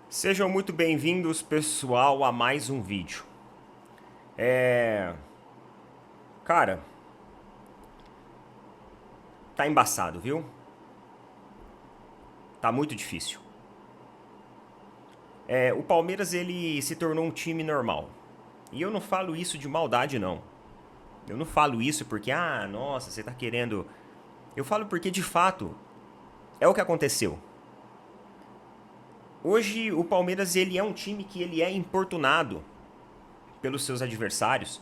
Sejam muito bem-vindos, pessoal, a mais um vídeo. Cara, tá embaçado, viu? Tá muito difícil. O Palmeiras, ele se tornou um time normal. E eu não falo isso de maldade, não. Eu não falo isso porque, nossa, você tá querendo... Eu falo porque, de fato, é o que aconteceu. Hoje, o Palmeiras, ele é um time que ele é importunado pelos seus adversários.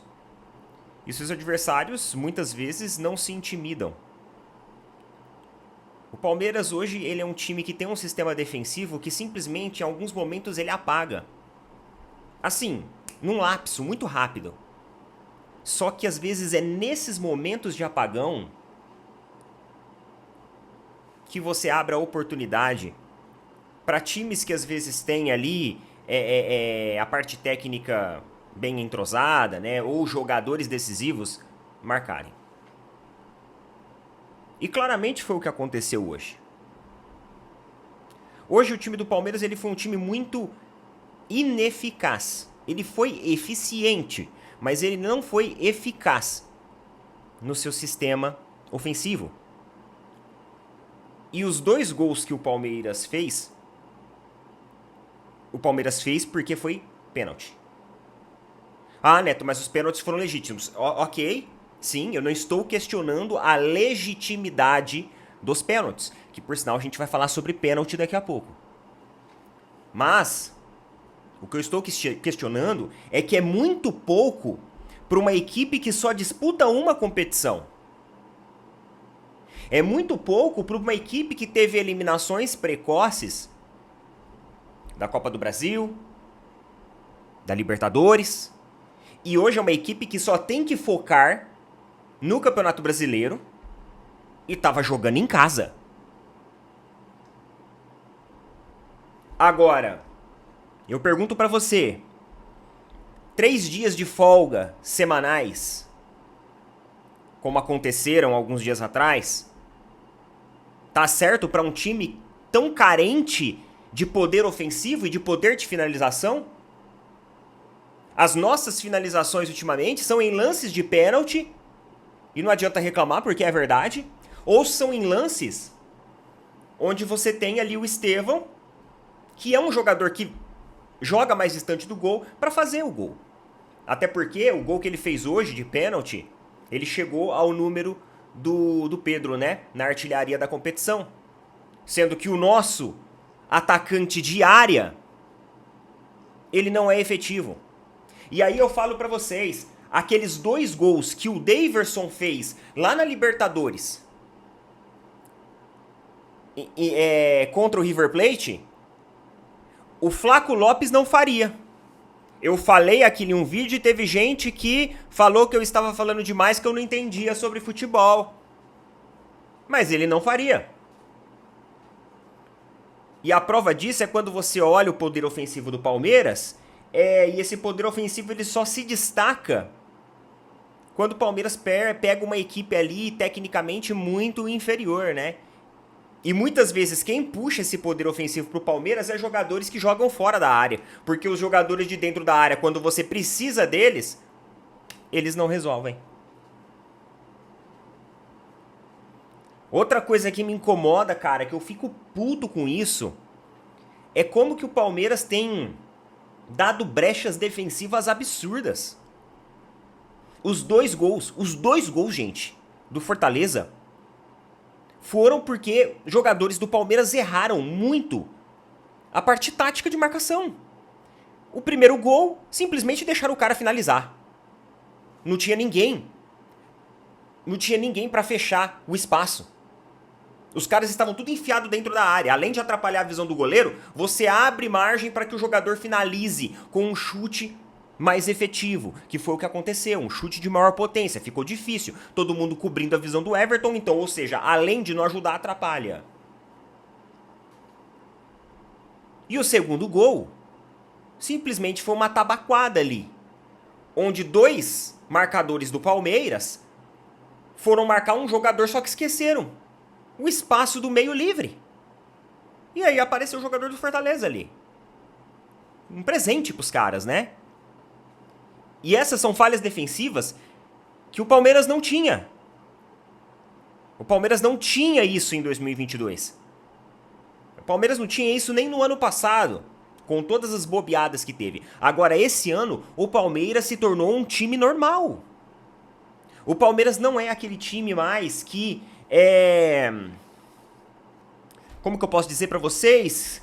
E seus adversários, muitas vezes, não se intimidam. O Palmeiras hoje ele é um time que tem um sistema defensivo que simplesmente em alguns momentos ele apaga. Assim, num lapso muito rápido. Só que às vezes é nesses momentos de apagão que você abre a oportunidade para times que às vezes têm ali a parte técnica bem entrosada, né, ou jogadores decisivos marcarem. E claramente foi o que aconteceu hoje. Hoje o time do Palmeiras ele foi um time muito ineficaz. Ele foi eficiente, mas ele não foi eficaz no seu sistema ofensivo. E os dois gols que o Palmeiras fez porque foi pênalti. Ah, Neto, mas os pênaltis foram legítimos. Ok, sim, eu não estou questionando a legitimidade dos pênaltis, que por sinal a gente vai falar sobre pênalti daqui a pouco. Mas o que eu estou questionando é que é muito pouco para uma equipe que só disputa uma competição. É muito pouco para uma equipe que teve eliminações precoces da Copa do Brasil, da Libertadores, e hoje é uma equipe que só tem que focar no Campeonato Brasileiro e estava jogando em casa. Agora, eu pergunto para você, 3 dias de folga semanais, como aconteceram alguns dias atrás, tá certo para um time tão carente de poder ofensivo e de poder de finalização? As nossas finalizações ultimamente são em lances de pênalti, e não adianta reclamar porque é verdade, ou são em lances onde você tem ali o Estevão, que é um jogador que joga mais distante do gol para fazer o gol. Até porque o gol que ele fez hoje de pênalti, ele chegou ao número do Pedro, né? Na artilharia da competição. Sendo que o nosso atacante de área, ele não é efetivo. E aí eu falo pra vocês, aqueles 2 gols que o Daverson fez lá na Libertadores contra o River Plate, o Flaco Lopes não faria. Eu falei aqui em um vídeo e teve gente que falou que eu estava falando demais, que eu não entendia sobre futebol. Mas ele não faria. E a prova disso é quando você olha o poder ofensivo do Palmeiras, e esse poder ofensivo ele só se destaca quando o Palmeiras pega uma equipe ali tecnicamente muito inferior, né? E muitas vezes quem puxa esse poder ofensivo pro Palmeiras é jogadores que jogam fora da área. Porque os jogadores de dentro da área, quando você precisa deles, eles não resolvem. Outra coisa que me incomoda, cara, que eu fico puto com isso, é como que o Palmeiras tem dado brechas defensivas absurdas. Os dois gols, gente, do Fortaleza, foram porque jogadores do Palmeiras erraram muito a parte tática de marcação. O primeiro gol, simplesmente deixaram o cara finalizar. Não tinha ninguém. Não tinha ninguém para fechar o espaço. Os caras estavam tudo enfiado dentro da área. Além de atrapalhar a visão do goleiro, você abre margem para que o jogador finalize com um chute mais efetivo, que foi o que aconteceu, um chute de maior potência, ficou difícil, todo mundo cobrindo a visão do Everton, então, ou seja, além de não ajudar, atrapalha. E o segundo gol, simplesmente foi uma tabaquada ali, onde 2 marcadores do Palmeiras foram marcar um jogador, só que esqueceram o espaço do meio livre. E aí apareceu o jogador do Fortaleza ali. um presente pros caras, né? E essas são falhas defensivas que o Palmeiras não tinha. O Palmeiras não tinha isso em 2022. O Palmeiras não tinha isso nem no ano passado, com todas as bobeadas que teve. Agora, esse ano, o Palmeiras se tornou um time normal. O Palmeiras não é aquele time mais que como que eu posso dizer pra vocês?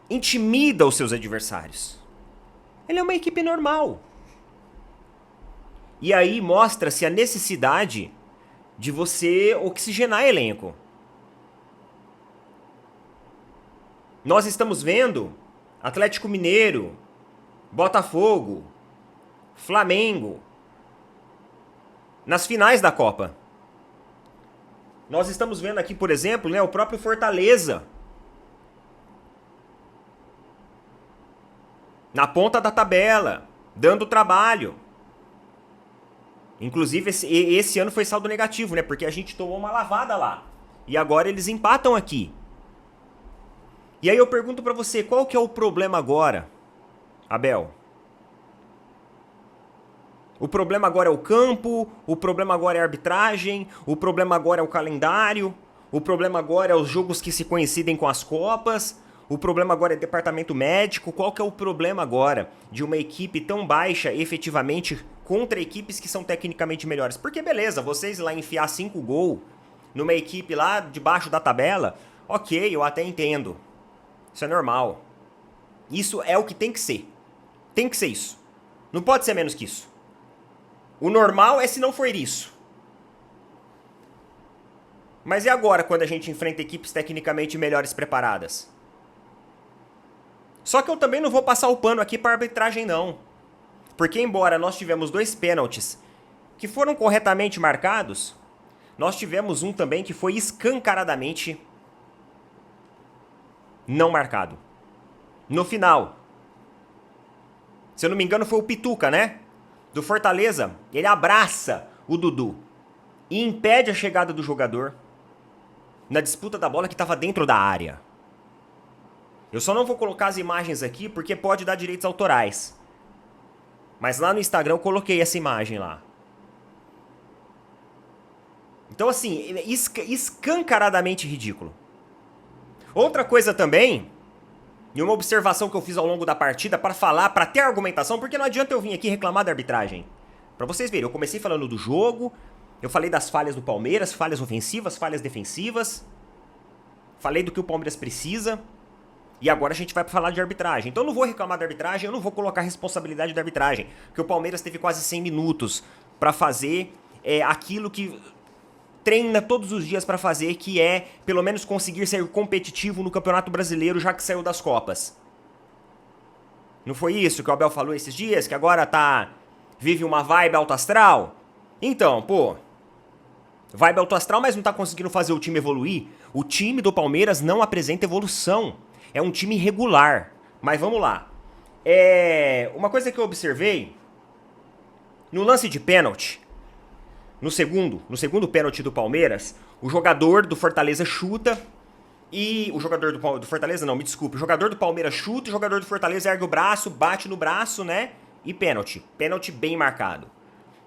Intimida os seus adversários. Ele é uma equipe normal. E aí mostra-se a necessidade de você oxigenar elenco. Nós estamos vendo Atlético Mineiro, Botafogo, Flamengo nas finais da Copa. Nós estamos vendo aqui, por exemplo, né, o próprio Fortaleza na ponta da tabela, dando trabalho. Inclusive, esse ano foi saldo negativo, né? Porque a gente tomou uma lavada lá. E agora eles empatam aqui. E aí eu pergunto pra você, qual que é o problema agora, Abel? O problema agora é o campo, o problema agora é a arbitragem, o problema agora é o calendário, o problema agora é os jogos que se coincidem com as Copas, o problema agora é departamento médico. Qual que é o problema agora de uma equipe tão baixa efetivamente contra equipes que são tecnicamente melhores? Porque beleza, vocês lá enfiar 5 gols numa equipe lá debaixo da tabela, ok, eu até entendo. Isso é normal. Isso é o que tem que ser. Tem que ser isso. Não pode ser menos que isso. O normal é se não for isso. Mas e agora quando a gente enfrenta equipes tecnicamente melhores preparadas? Só que eu também não vou passar o pano aqui para arbitragem não. Porque embora nós tivemos 2 pênaltis que foram corretamente marcados, nós tivemos um também que foi escancaradamente não marcado. No final. Se eu não me engano foi o Pituca, né? Do Fortaleza. Ele abraça o Dudu e impede a chegada do jogador na disputa da bola que estava dentro da área. Eu só não vou colocar as imagens aqui porque pode dar direitos autorais. Mas lá no Instagram eu coloquei essa imagem lá. Então assim, escancaradamente ridículo. Outra coisa também, e uma observação que eu fiz ao longo da partida para falar, para ter argumentação, porque não adianta eu vir aqui reclamar da arbitragem. Para vocês verem, eu comecei falando do jogo, eu falei das falhas do Palmeiras, falhas ofensivas, falhas defensivas, falei do que o Palmeiras precisa. E agora a gente vai falar de arbitragem. Então eu não vou reclamar da arbitragem, eu não vou colocar a responsabilidade da arbitragem. Porque o Palmeiras teve quase 100 minutos para fazer aquilo que treina todos os dias para fazer, que é pelo menos conseguir ser competitivo no Campeonato Brasileiro, já que saiu das Copas. Não foi isso que o Abel falou esses dias? Que agora vive uma vibe alto astral? Então, pô, vibe alto astral, mas não tá conseguindo fazer o time evoluir? O time do Palmeiras não apresenta evolução. É um time regular. Mas vamos lá. Uma coisa que eu observei, no lance de pênalti, no segundo pênalti do Palmeiras, o jogador do Fortaleza chuta e... O jogador do Fortaleza, não, me desculpe. O jogador do Palmeiras chuta, o jogador do Fortaleza ergue o braço, bate no braço, né? E pênalti. Pênalti bem marcado.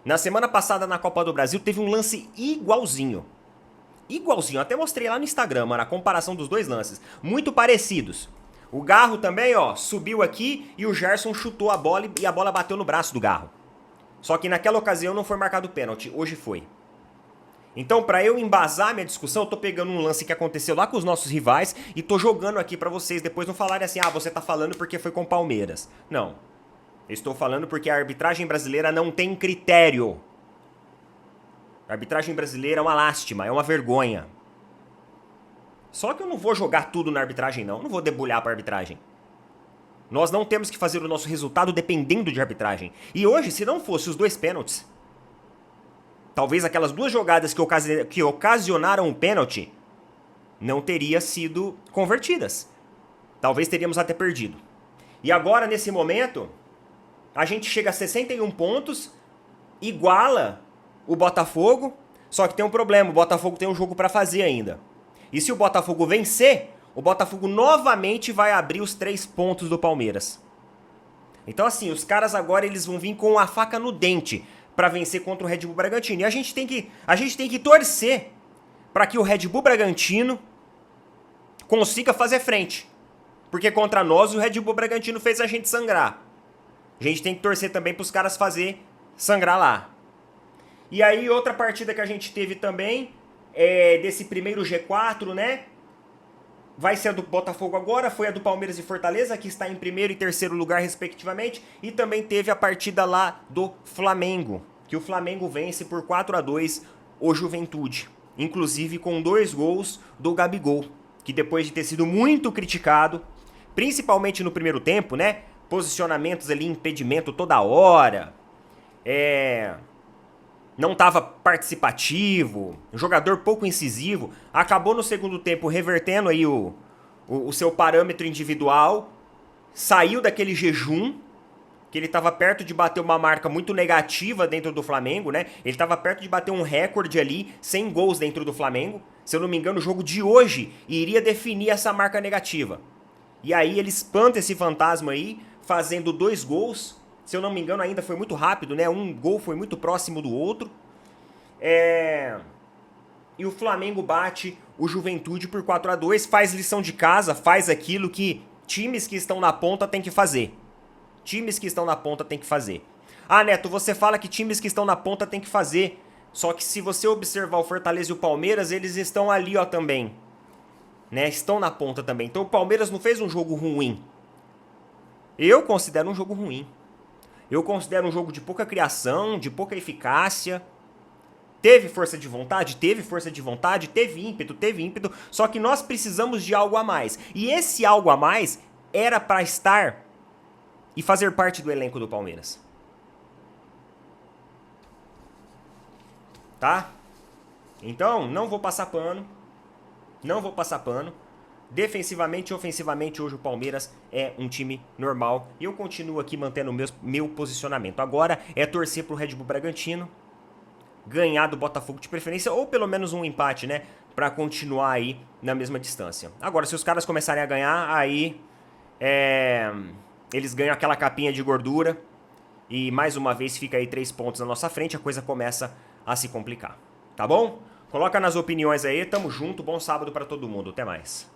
Na semana passada, na Copa do Brasil, teve um lance igualzinho. Igualzinho, até mostrei lá no Instagram, mano, a comparação dos 2 lances. Muito parecidos. O Garro também, ó, subiu aqui e o Gerson chutou a bola e a bola bateu no braço do Garro. Só que naquela ocasião não foi marcado pênalti, hoje foi. Então, pra eu embasar minha discussão, eu tô pegando um lance que aconteceu lá com os nossos rivais e tô jogando aqui pra vocês depois não falarem assim, você tá falando porque foi com o Palmeiras. Não. Eu estou falando porque a arbitragem brasileira não tem critério. A arbitragem brasileira é uma lástima, é uma vergonha. Só que eu não vou jogar tudo na arbitragem, não. Eu não vou debulhar pra arbitragem. Nós não temos que fazer o nosso resultado dependendo de arbitragem. E hoje, se não fosse os 2 pênaltis, talvez aquelas 2 jogadas que ocasionaram o pênalti não teriam sido convertidas. Talvez teríamos até perdido. E agora, nesse momento, a gente chega a 61 pontos, iguala o Botafogo, só que tem um problema, o Botafogo tem um jogo pra fazer ainda. E se o Botafogo vencer, o Botafogo novamente vai abrir os 3 pontos do Palmeiras. Então assim, os caras agora eles vão vir com a faca no dente para vencer contra o Red Bull Bragantino. E a gente tem que torcer para que o Red Bull Bragantino consiga fazer frente. Porque contra nós o Red Bull Bragantino fez a gente sangrar. A gente tem que torcer também para os caras fazer sangrar lá. E aí outra partida que a gente teve também desse primeiro G4, né? Vai ser a do Botafogo agora, foi a do Palmeiras e Fortaleza, que está em primeiro e terceiro lugar, respectivamente. E também teve a partida lá do Flamengo, que o Flamengo vence por 4-2 o Juventude. Inclusive com 2 gols do Gabigol, que depois de ter sido muito criticado, principalmente no primeiro tempo, né? Posicionamentos ali, impedimento toda hora. Não estava participativo, jogador pouco incisivo, acabou no segundo tempo revertendo aí o seu parâmetro individual, saiu daquele jejum, que ele estava perto de bater uma marca muito negativa dentro do Flamengo, né? Ele estava perto de bater um recorde ali, 100 gols dentro do Flamengo. Se eu não me engano, o jogo de hoje iria definir essa marca negativa. E aí ele espanta esse fantasma aí, fazendo 2 gols. Se eu não me engano, ainda foi muito rápido, né? Um gol foi muito próximo do outro. E o Flamengo bate o Juventude por 4-2, faz lição de casa, faz aquilo que times que estão na ponta têm que fazer. Times que estão na ponta têm que fazer. Ah, Neto, você fala que times que estão na ponta têm que fazer. Só que se você observar o Fortaleza e o Palmeiras, eles estão ali, ó, também. Né? Estão na ponta também. Então o Palmeiras não fez um jogo ruim. Eu considero um jogo ruim. Eu considero um jogo de pouca criação, de pouca eficácia. Teve força de vontade? Teve força de vontade, teve ímpeto. Só que nós precisamos de algo a mais. E esse algo a mais era para estar e fazer parte do elenco do Palmeiras. Tá? Então, não vou passar pano. Não vou passar pano. Defensivamente e ofensivamente, hoje o Palmeiras é um time normal. E eu continuo aqui mantendo o meu posicionamento. Agora é torcer pro Red Bull Bragantino ganhar do Botafogo de preferência, ou pelo menos um empate, né? Pra continuar aí na mesma distância. Agora, se os caras começarem a ganhar, aí eles ganham aquela capinha de gordura. E mais uma vez fica aí 3 pontos na nossa frente, a coisa começa a se complicar. Tá bom? Coloca nas opiniões aí, tamo junto, bom sábado pra todo mundo, até mais.